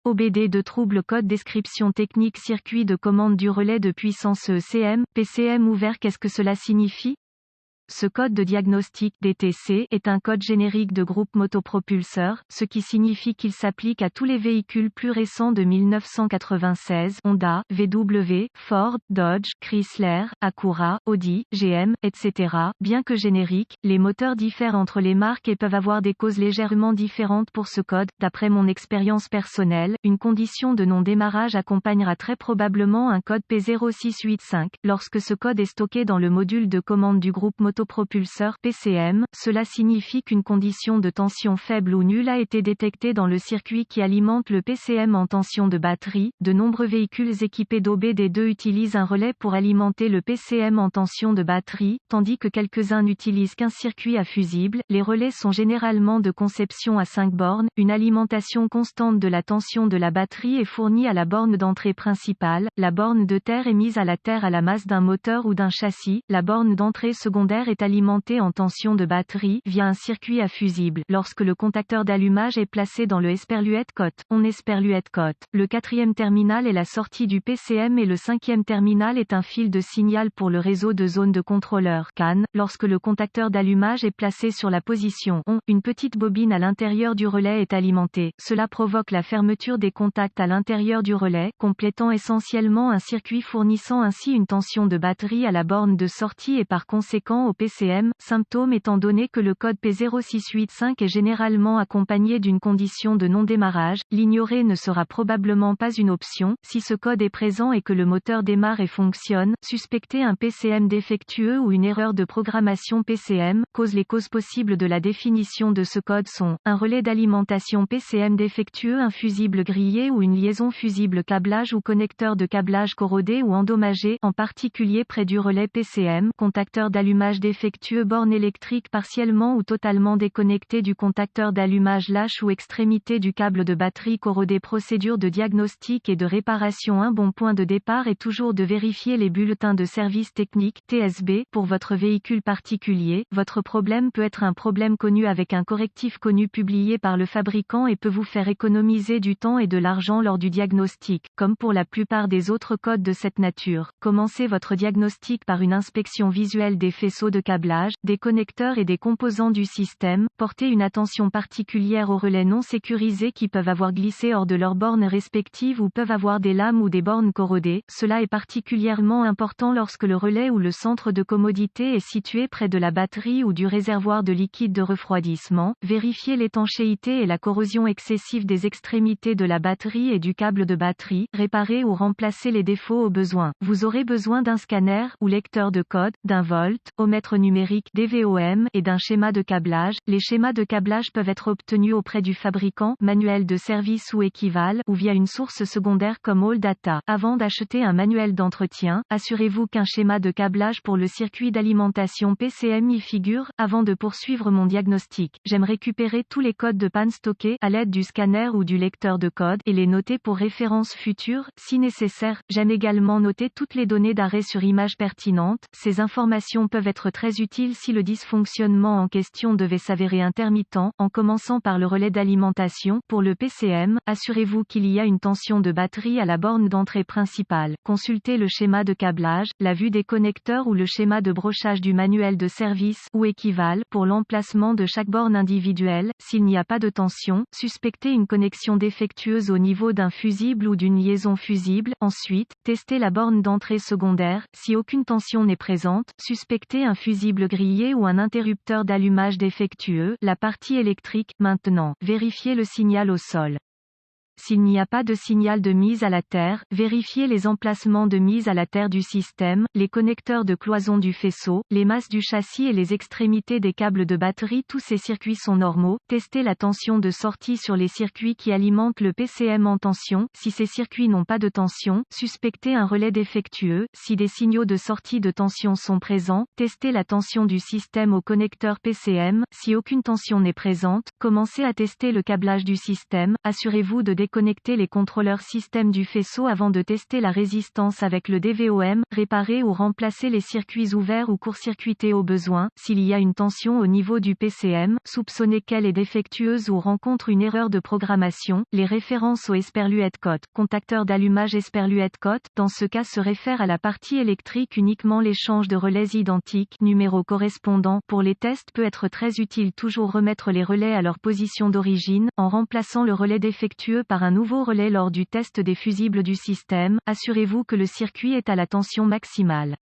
OBD de trouble code description technique circuit de commande du relais de puissance ECM, PCM ouvert. Qu'est-ce que cela signifie? Ce code de diagnostic DTC est un code générique de groupe motopropulseur, ce qui signifie qu'il s'applique à tous les véhicules plus récents de 1996, Honda, VW, Ford, Dodge, Chrysler, Acura, Audi, GM, etc. Bien que génériques, les moteurs diffèrent entre les marques et peuvent avoir des causes légèrement différentes pour ce code. D'après mon expérience personnelle, une condition de non-démarrage accompagnera très probablement un code P0685. Lorsque ce code est stocké dans le module de commande du groupe motopropulseur PCM, cela signifie qu'une condition de tension faible ou nulle a été détectée dans le circuit qui alimente le PCM en tension de batterie. De nombreux véhicules équipés d'OBD2 utilisent un relais pour alimenter le PCM en tension de batterie, tandis que quelques-uns n'utilisent qu'un circuit à fusible. Les relais sont généralement de conception à 5 bornes. Une alimentation constante de la tension de la batterie est fournie à la borne d'entrée principale. La borne de terre est mise à la terre à la masse d'un moteur ou d'un châssis. La borne d'entrée secondaire est alimenté en tension de batterie via un circuit à fusible. Lorsque le contacteur d'allumage est placé dans le esperluette cote, on esperluette cote. Le quatrième terminal est la sortie du PCM et le cinquième terminal est un fil de signal pour le réseau de zone de contrôleur CAN. Lorsque le contacteur d'allumage est placé sur la position ON, une petite bobine à l'intérieur du relais est alimentée. Cela provoque la fermeture des contacts à l'intérieur du relais, complétant essentiellement un circuit fournissant ainsi une tension de batterie à la borne de sortie et par conséquent au PCM, symptôme étant donné que le code P0685 est généralement accompagné d'une condition de non-démarrage, l'ignorer ne sera probablement pas une option. Si ce code est présent et que le moteur démarre et fonctionne, suspecter un PCM défectueux ou une erreur de programmation PCM. Les causes possibles de la définition de ce code sont un relais d'alimentation PCM défectueux, un fusible grillé ou une liaison fusible, câblage ou connecteur de câblage corrodé ou endommagé, en particulier près du relais PCM, contacteur d'allumage défectueux, borne électrique partiellement ou totalement déconnectée du contacteur d'allumage, lâche ou extrémité du câble de batterie corrodé. Procédure de diagnostic et de réparation. Un bon point de départ est toujours de vérifier les bulletins de service technique TSB pour votre véhicule particulier. Votre problème peut être un problème connu avec un correctif connu publié par le fabricant et peut vous faire économiser du temps et de l'argent lors du diagnostic. Comme pour la plupart des autres codes de cette nature, commencez votre diagnostic par une inspection visuelle des faisceaux de câblage, des connecteurs et des composants du système. Portez une attention particulière aux relais non sécurisés qui peuvent avoir glissé hors de leurs bornes respectives ou peuvent avoir des lames ou des bornes corrodées. Cela est particulièrement important lorsque le relais ou le centre de commodité est situé près de la batterie ou du réservoir de liquide de refroidissement. Vérifiez l'étanchéité et la corrosion excessive des extrémités de la batterie et du câble de batterie. Réparez ou remplacez les défauts au besoin. Vous aurez besoin d'un scanner ou lecteur de code, d'un voltmètre numérique DVOM et d'un schéma de câblage. Les schémas de câblage peuvent être obtenus auprès du fabricant, manuel de service ou équivalent, ou via une source secondaire comme AllData. Avant d'acheter un manuel d'entretien, assurez-vous qu'un schéma de câblage pour le circuit d'alimentation PCM y figure. Avant de poursuivre mon diagnostic, j'aime récupérer tous les codes de panne stockés à l'aide du scanner ou du lecteur de code et les noter pour référence future. Si nécessaire, j'aime également noter toutes les données d'arrêt sur image pertinentes. Ces informations peuvent être très utiles si le dysfonctionnement en question devait s'avérer intermittent. En commençant par le relais d'alimentation, pour le PCM, assurez-vous qu'il y a une tension de batterie à la borne d'entrée principale. Consultez le schéma de câblage, la vue des connecteurs ou le schéma de brochage du manuel de service ou équivalent pour l'emplacement de chaque borne individuelle. S'il n'y a pas de tension, suspectez une connexion défectueuse au niveau d'un fusible ou d'une liaison fusible. Ensuite, testez la borne d'entrée secondaire. Si aucune tension n'est présente, suspectez un fusible grillé ou un interrupteur d'allumage défectueux. La partie électrique. Maintenant, vérifiez le signal au sol. S'il n'y a pas de signal de mise à la terre, vérifiez les emplacements de mise à la terre du système, les connecteurs de cloison du faisceau, les masses du châssis et les extrémités des câbles de batterie. Tous ces circuits sont normaux. Testez la tension de sortie sur les circuits qui alimentent le PCM en tension. Si ces circuits n'ont pas de tension, suspectez un relais défectueux. Si des signaux de sortie de tension sont présents, testez la tension du système au connecteur PCM. Si aucune tension n'est présente, commencez à tester le câblage du système. Assurez-vous de déconnecter les contrôleurs système du faisceau avant de tester la résistance avec le DVOM, réparer ou remplacer les circuits ouverts ou court-circuités au besoin, s'il y a une tension au niveau du PCM, soupçonner qu'elle est défectueuse ou rencontre une erreur de programmation, les références au Esperluette-Cote, contacteur d'allumage Esperluette-Cote, dans ce cas se réfère à la partie électrique uniquement l'échange de relais identiques, numéro correspondant, pour les tests peut être très utile toujours remettre les relais à leur position d'origine, en remplaçant le relais défectueux par un nouveau relais lors du test des fusibles du système, assurez-vous que le circuit est à la tension maximale.